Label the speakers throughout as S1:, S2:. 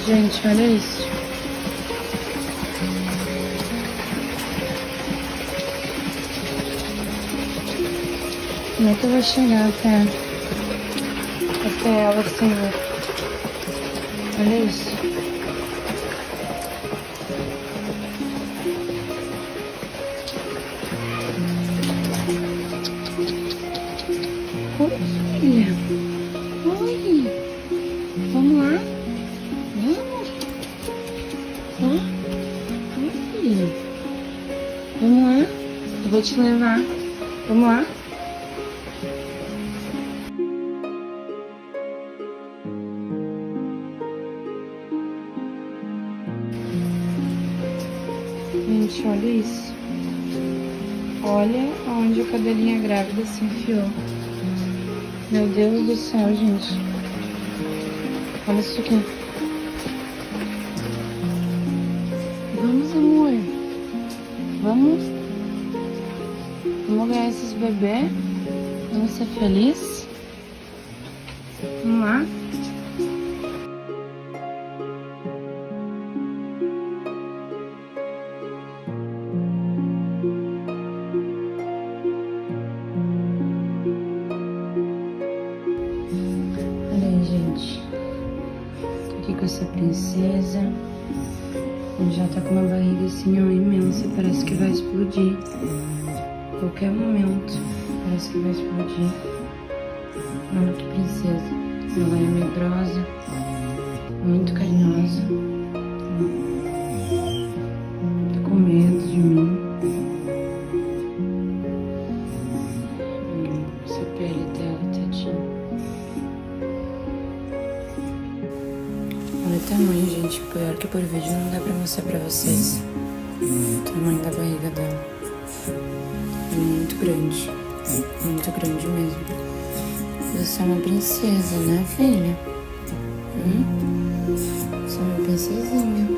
S1: Gente, olha isso. Como é que eu vou chegar até ela assim? Olha isso. Oi, filha. Oi. Vamos lá? Vamos? Ó. Oi, filha. Vamos lá? Eu vou te levar. Vamos lá? Gente, olha isso. Olha aonde a cadelinha grávida se enfiou. Meu Deus do céu, gente. Olha isso aqui. Vamos, amor. Vamos. Vamos ganhar esses bebês. Vamos ser felizes. Vamos lá. Olha aí, gente. Tô aqui com essa princesa. Ele já tá com uma barriga assim, ó, imensa. Parece que vai explodir. Qualquer momento. Parece que vai explodir. Olha que princesa. Ela é medrosa. Muito carinhosa. Tá com medo de mim. Essa pele dela, tadinha. Olha o tamanho, gente. Pior que por vídeo não dá pra mostrar pra vocês. O tamanho da barriga dela. É muito grande. Muito grande mesmo. Você é uma princesa, né, filha? Você é uma princesinha.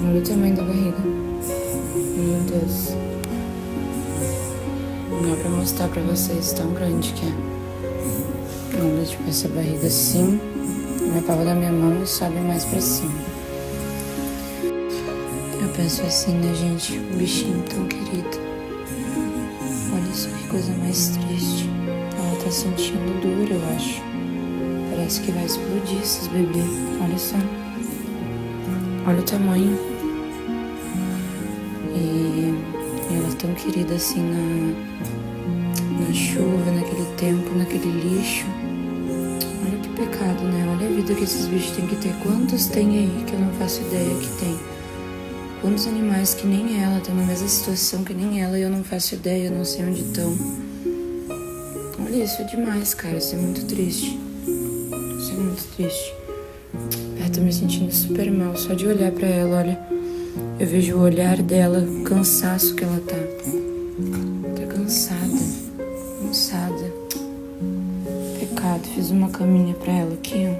S1: Olha o tamanho da barriga. Meu Deus. Não dá pra mostrar pra vocês tão grande que é. Olha, tipo, essa barriga assim, na palma da minha mão e sobe mais pra cima. Eu penso assim, né, gente? Um bichinho tão querido. Olha só que coisa mais triste. Ela tá sentindo dor, eu acho. Parece que vai explodir esses bebês. Olha só. Olha o tamanho. E ela é tão querida assim na chuva, naquele tempo, naquele lixo. Olha que pecado, né? Olha a vida que esses bichos têm que ter. Quantos tem aí que eu não faço ideia que tem? Quantos animais que nem ela estão na mesma situação que nem ela e eu não faço ideia, eu não sei onde estão. Olha, isso é demais, cara. Isso é muito triste. Isso é muito triste. Eu tô me sentindo super mal só de olhar pra ela, olha. Eu vejo o olhar dela, o cansaço que ela tá. Tá cansada. Cansada. Pecado. Fiz uma caminha pra ela aqui, ó.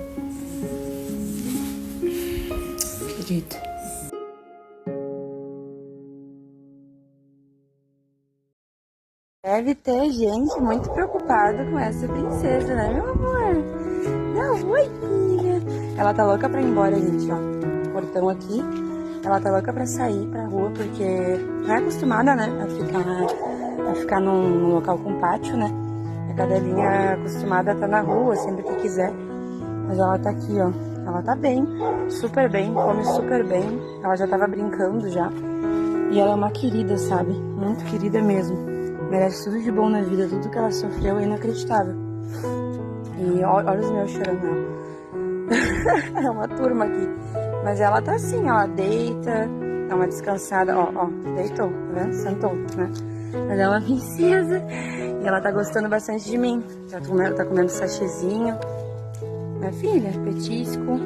S1: Querida.
S2: Deve ter gente muito preocupada com essa princesa, né, meu amor? Não, oi, filha. Ela tá louca pra ir embora, gente, ó. Portão aqui. Ela tá louca pra sair pra rua, porque não é acostumada, né, a ficar num local com pátio, né? A cadelinha é acostumada a estar na rua sempre que quiser. Mas ela tá aqui, ó. Ela tá bem, super bem, come super bem. Ela já tava brincando já. E ela é uma querida, sabe? Muito querida mesmo. Merece tudo de bom na vida, tudo que ela sofreu é inacreditável. E olha os meus chorando, ó. É uma turma aqui. Mas ela tá assim, ela deita, dá uma descansada, ó, deitou, tá vendo? Sentou, né? Mas é uma princesa. E ela tá gostando bastante de mim. Tá comendo sachêzinho. Minha filha, petisco.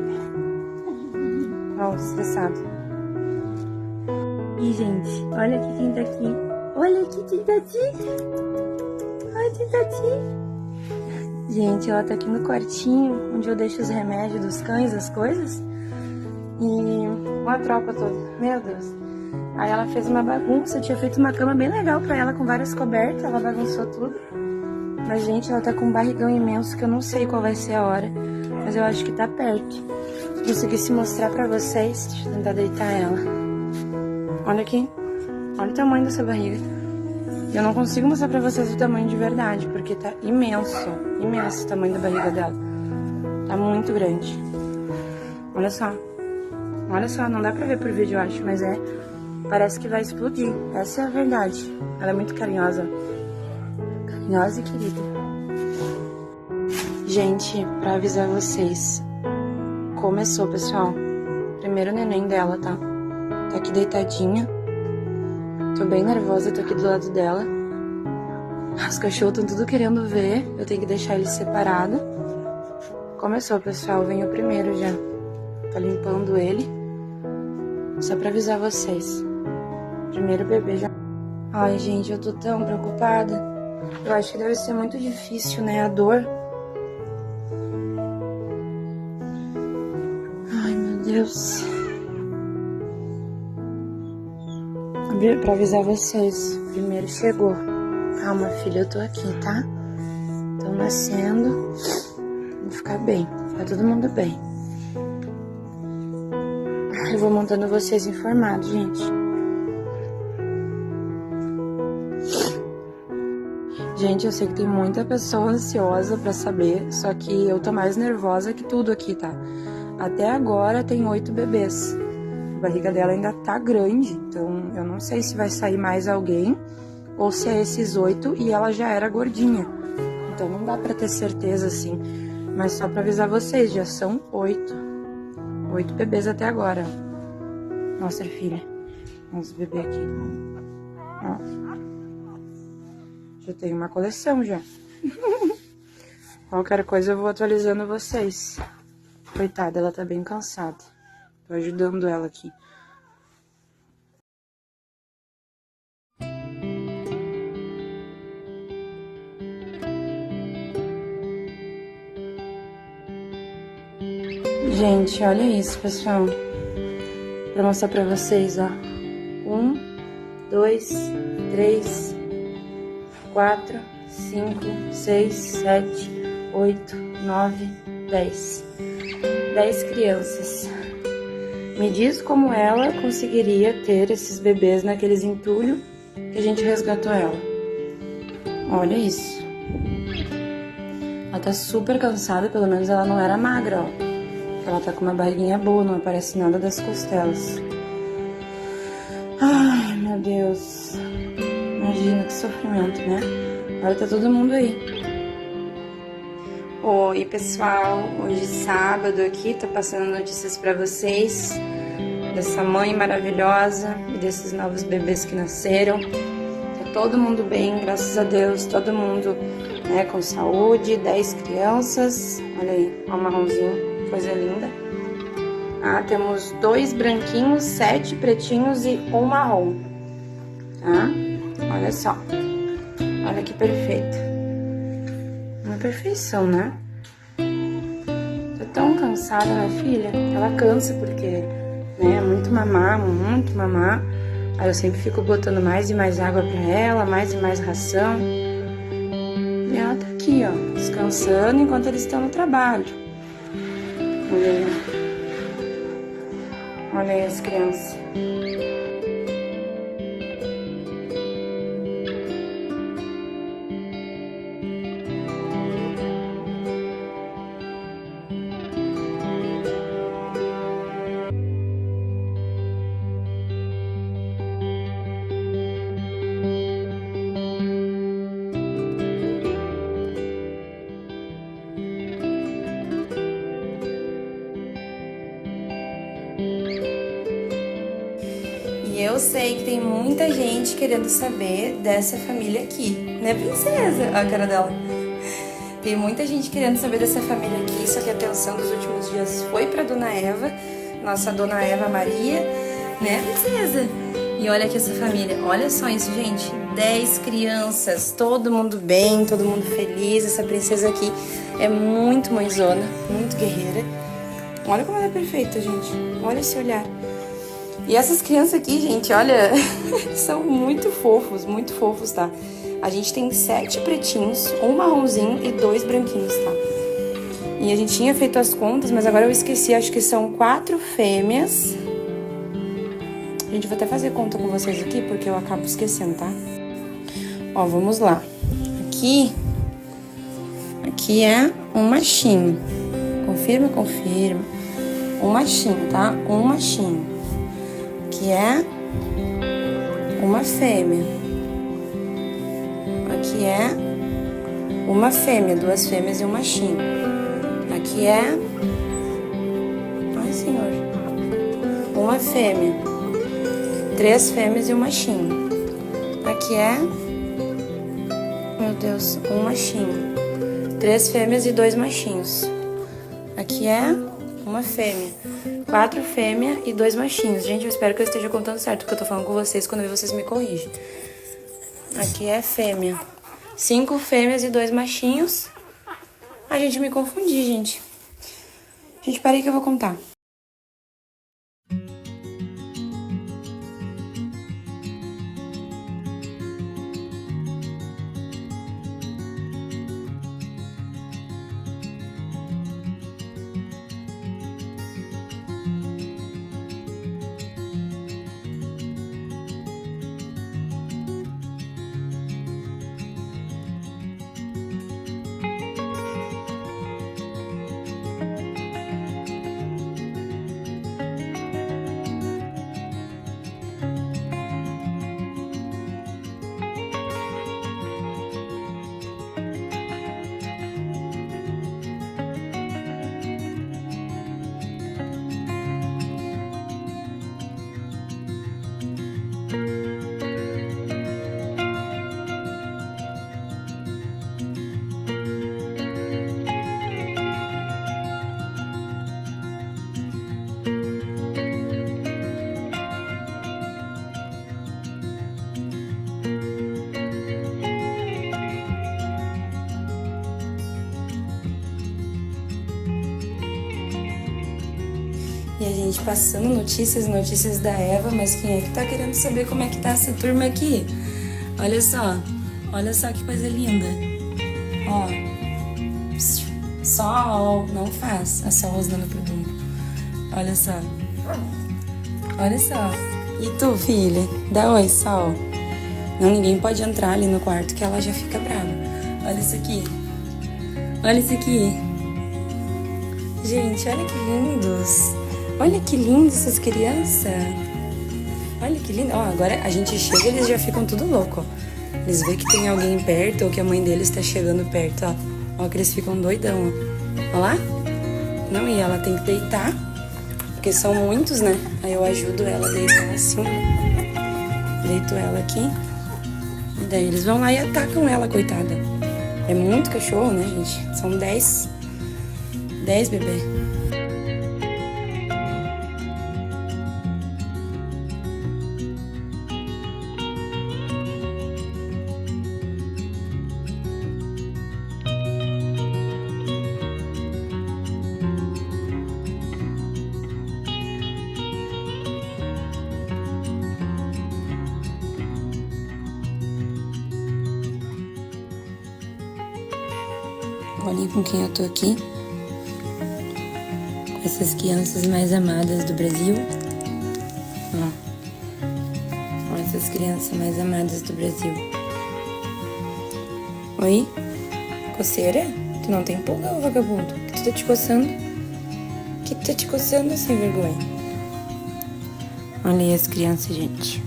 S2: Ó, estressado. E, gente, olha aqui quem tá aqui. Olha aqui, Titati. Ai, Titati. Gente, ela tá aqui no quartinho, onde eu deixo os remédios dos cães, as coisas. E uma tropa toda. Meu Deus. Aí ela fez uma bagunça, tinha feito uma cama bem legal pra ela, com várias cobertas, ela bagunçou tudo. Mas, gente, ela tá com um barrigão imenso, que eu não sei qual vai ser a hora. Mas eu acho que tá perto. conseguisse mostrar pra vocês. Deixa eu tentar deitar ela. Olha aqui. Olha o tamanho dessa barriga. Eu não consigo mostrar pra vocês o tamanho de verdade, porque tá imenso. Imenso o tamanho da barriga dela. Tá muito grande. Olha só. Olha só, não dá pra ver por vídeo, eu acho, mas parece que vai explodir. Essa é a verdade. Ela é muito carinhosa. Carinhosa e querida. Gente, pra avisar vocês, começou, pessoal. Primeiro neném dela, tá? Tá aqui deitadinha. Tô bem nervosa, tô aqui do lado dela. Os cachorros estão tudo querendo ver. Eu tenho que deixar eles separados. Começou, pessoal. Vem o primeiro já. Tô limpando ele. Só pra avisar vocês. Primeiro bebê já. Ai, gente, eu tô tão preocupada. Eu acho que deve ser muito difícil, né? A dor. Ai, meu Deus. Pra avisar vocês. Primeiro chegou. Calma, filha, eu tô aqui, tá? Tô nascendo. Vou ficar bem. Tá todo mundo bem. Eu vou mantendo vocês informados, gente. Gente, eu sei que tem muita pessoa ansiosa pra saber, só que eu tô mais nervosa que tudo aqui, tá? Até agora tem 8 bebês. A barriga dela ainda tá grande, então eu não sei se vai sair mais alguém ou se é esses 8 e ela já era gordinha. Então não dá pra ter certeza assim, mas só pra avisar vocês, já são 8. 8 bebês até agora. Mostra, filha. Vamos beber aqui. Ó. Já tenho uma coleção já. Qualquer coisa eu vou atualizando vocês. Coitada, ela tá bem cansada. Tô ajudando ela aqui. Gente, olha isso, pessoal. Pra mostrar pra vocês, ó. 1, 2, 3, 4, 5, 6, 7, 8, 9, 10. 10 crianças. Me diz como ela conseguiria ter esses bebês naqueles entulhos que a gente resgatou ela. Olha isso. Ela tá super cansada, pelo menos ela não era magra, ó. Ela tá com uma barriguinha boa, não aparece nada das costelas. Ai, meu Deus. Imagina que sofrimento, né? Agora tá todo mundo aí. Oi, pessoal. Hoje sábado aqui, tô passando notícias pra vocês dessa mãe maravilhosa e desses novos bebês que nasceram. Tá todo mundo bem, graças a Deus. Todo mundo, né, com saúde. 10 crianças. Olha aí, ó, o marronzinho. Coisa linda. Ah, temos 2 branquinhos, 7 pretinhos e 1 marrom. Tá? Olha só. Olha que perfeita. Uma perfeição, né? Tô tão cansada, né, filha? Ela cansa porque, né, é muito mamar, muito mamar. Aí eu sempre fico botando mais e mais água pra ela, mais e mais ração. E ela tá aqui, ó, descansando enquanto eles estão no trabalho. Olha aí. Olha aí as crianças. E eu sei que tem muita gente querendo saber dessa família aqui, né, princesa? Olha a cara dela. Tem muita gente querendo saber dessa família aqui, só que a atenção dos últimos dias foi pra Dona Eva, nossa Dona Eva Maria, né, princesa? E olha aqui essa família, olha só isso, gente. 10 crianças, todo mundo bem, todo mundo feliz. Essa princesa aqui é muito mãezona, muito guerreira. Olha como ela é perfeita, gente. Olha esse olhar. E essas crianças aqui, gente, olha, são muito fofos, tá? A gente tem 7 pretinhos, 1 marronzinho e 2 branquinhos, tá? E a gente tinha feito as contas, mas agora eu esqueci. Acho que são 4 fêmeas. Gente, vou até fazer conta com vocês aqui, porque eu acabo esquecendo, tá? Ó, vamos lá. Aqui é um machinho. Confirma. Um machinho, tá? Um machinho. Aqui é uma fêmea. Aqui é uma fêmea, 2 fêmeas e um machinho. Aqui é... Ai, senhor. Uma fêmea. 3 fêmeas e um machinho. Aqui é... Meu Deus, um machinho. 3 fêmeas e 2 machinhos. Aqui é uma fêmea. 4 fêmeas e 2 machinhos. Gente, eu espero que eu esteja contando certo o que eu tô falando com vocês. Quando eu ver, vocês me corrigem. Aqui é fêmea. 5 fêmeas e 2 machinhos. Ai, gente, me confundi, gente. Gente, peraí que eu vou contar. E a gente passando notícias da Eva, mas quem é que tá querendo saber como é que tá essa turma aqui? Olha só que coisa linda. Ó, sol, não faz a sol rosnando pro dumbo. Olha só. E tu, filha? Dá oi, sol. Não, ninguém pode entrar ali no quarto que ela já fica brava. Olha isso aqui. Gente, olha que lindos. Olha que lindas essas crianças. Olha que lindo. Ó, agora a gente chega e eles já ficam tudo louco, ó. Eles veem que tem alguém perto ou que a mãe deles tá chegando perto, ó. Ó, que eles ficam doidão, ó. Ó lá. Não, e ela tem que deitar, porque são muitos, né? Aí eu ajudo ela a deitar assim. Deito ela aqui. E daí eles vão lá e atacam ela, coitada. É muito cachorro, né, gente? São 10 bebês. Olhem com quem eu tô aqui. Com essas crianças mais amadas do Brasil. Ó. Com essas crianças mais amadas do Brasil. Oi? Coceira? Tu não tem pulga, ô vagabundo? Que tu tá te coçando? Que tu tá te coçando sem vergonha? Olha aí as crianças, gente.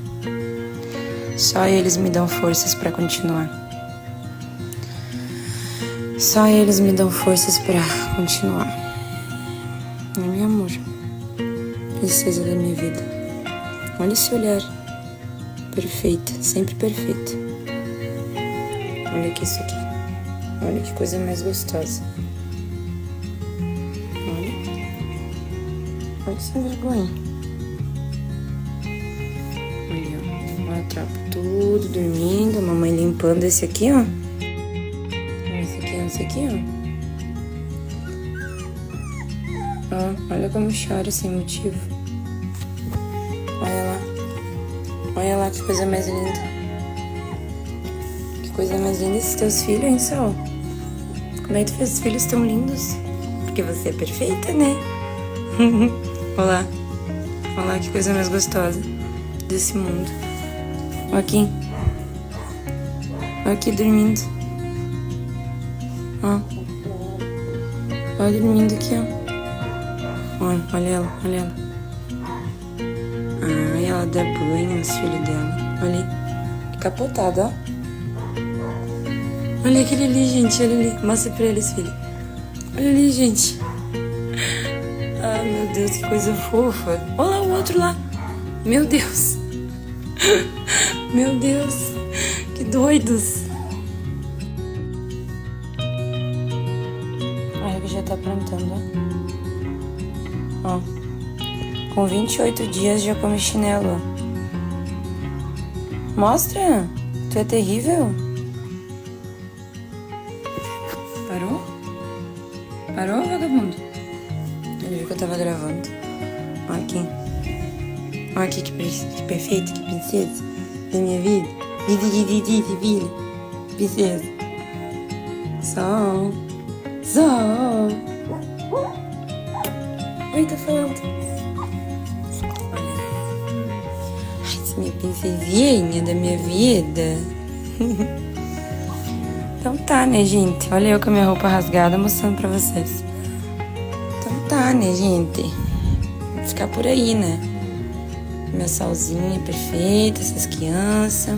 S2: Só eles me dão forças pra continuar. Só eles me dão forças pra continuar. Meu amor. Princesa da minha vida. Olha esse olhar. Perfeita, sempre perfeita. Olha aqui isso aqui. Olha que coisa mais gostosa. Olha sem vergonha. Olha, ó. Olha a tropa tudo dormindo. A mamãe limpando esse aqui, ó. Esse aqui, ó. Olha como chora sem motivo. Olha lá que coisa mais linda. Que coisa mais linda esses teus filhos, hein, Sol? Como é que tu fez filhos tão lindos?
S1: Porque você é perfeita, né? Olá. Olha lá que coisa mais gostosa desse mundo. Olha aqui. Olha aqui dormindo. Ó. Olha dormindo aqui, ó. Olha ela, olha ela. Ah, ela dá banho nos filhos dela. Olha ali. Capotada, ó. Olha aquele ali, gente. Olha ali. Mostra pra eles, filho. Olha ali, gente. Ai, meu Deus, que coisa fofa. Olha lá o outro lá. Meu Deus. Meu Deus. Que doidos. Olha que já tá aprontando, ó. Com 28 dias já come chinelo. Mostra. Tu é terrível. Parou? Parou, vagabundo? Ele viu que eu tava gravando. Olha aqui. Olha aqui que perfeito, que princesa da minha vida. Filha. Princesa. Sol. Oi, tá falando. Olha. Ai, essa minha princesinha da minha vida. Então tá, né, gente? Olha eu com a minha roupa rasgada mostrando pra vocês. Então tá, né, gente? Vou ficar por aí, né? Minha salzinha perfeita, essas crianças.